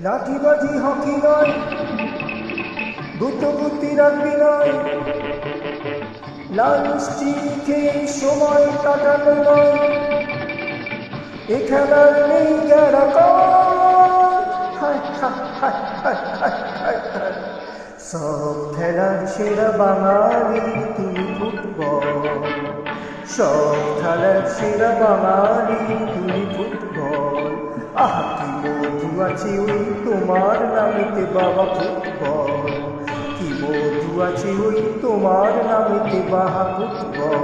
লাঠিবাজি hockey নয়, দ্রুতগতি রাখবি নয়, লাল মিষ্টি খেয়ে সময় কাটানো নয়, এ খেলার নেই সব খেলার সেরা বাঙালি তুমি ফুটবল, সব খেলার সেরা বাঙালি তুমি ফুটবল। আহা কি মধু আছে ওই তোমার নামেতে বাবা ফুটবল, কি মধু আছে ওই তোমার নামেতে বাবা ফুটবল।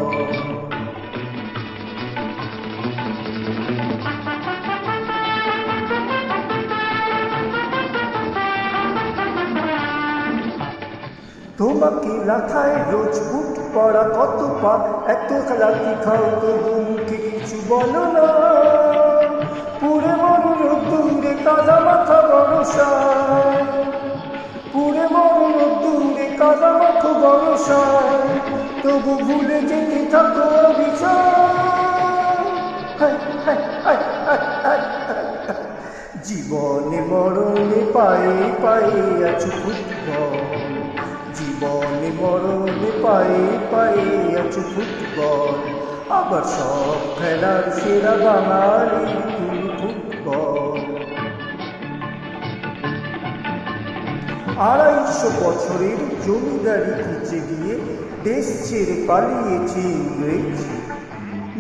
তোমাকে লাথায় রোজ বুট পড়া কত পা, এত খেলাতি খাও তবু মুখে কিছু বলো না, পুরে মরো রোদ্দুরে কাদা মাথা বরসা, পুরে মরো রোদ্দুরে কাদা মাথা বরসা, তবু ভুলে যেতে থাকো জীবনে মরণে পায়ে পায়ে আছো ফুটবল, জীবনে মরণে পায়ে পায়ে আছো ফুটবল। আবার সব খেলার সেরা বাঙালি তুমি ফুটবল। 250 বছরের জমিদারি খুঁজে গিয়ে দেশ ছেড়ে পালিয়েছে ইংরেজ,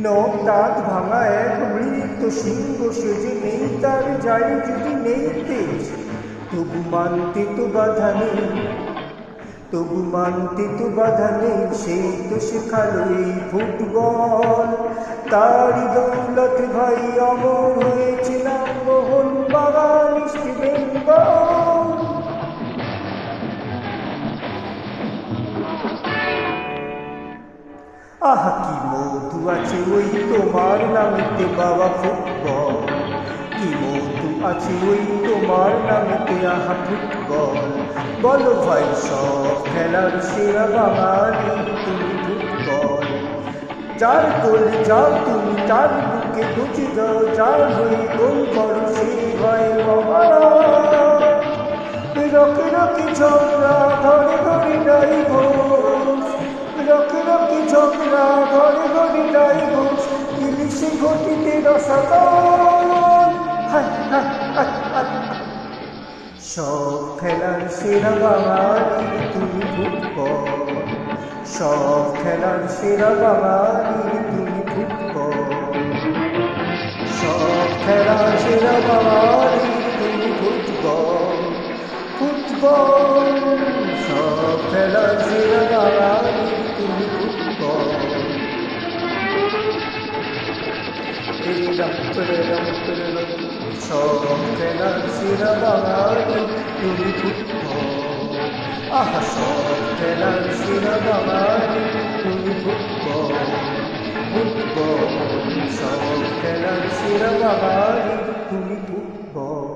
নখ দাঁত ভাঙা এক মৃত সিংহ সেজে নেই তার যাই যদি নেই তেজ, তবু মানতে তো বাধা নেই, তবু মানতে তো বাধা নেই, সেই তো শেখালো এই ফুটবল। তারই দৌলত ভাই অমর হয়েছে নাম মোহন বাগান ইস্ট বেঙ্গল। আহা কি মধু আছে ওই তোমার নামেতে বাবা ফুটবল, কি মধু আছে ওই তোমার নামেতে আহা ফুটবল। বলো ভাই সব খেলার সেরা বাঙালি তুমি ফুটবল, যার গোলে যাও তুমি তার বুকে ঢুকে যাও, যার হয়ে গোল করো সেই ভয় বাবা। রকে রকে ঝগড়া ঘরে ঘরে ডাইভোর্স, রকে রকে ঝগড়া ঘরে ঘরে ডাইভোর্স, ইলিশে ঘটিতে রসাতল। সব খেলার সেরা বাঙালি তুমি ফুটবল, সব খেলার সেরা বাঙালি তুমি ফুটবল, সব খেলার সেরা বাঙালি তুমি ফুটবল, ফুটবল। সব খেলার সেরা বাঙালি তুমি ফুটবল। সব খেলার সেরা বাঙালি তুমি ফুটবল, আহা সব খেলার সেরা বাঙালি তুমি ফুটবল, ফুটবল। সব খেলার সেরা বাঙালি তুমি ফুটবল।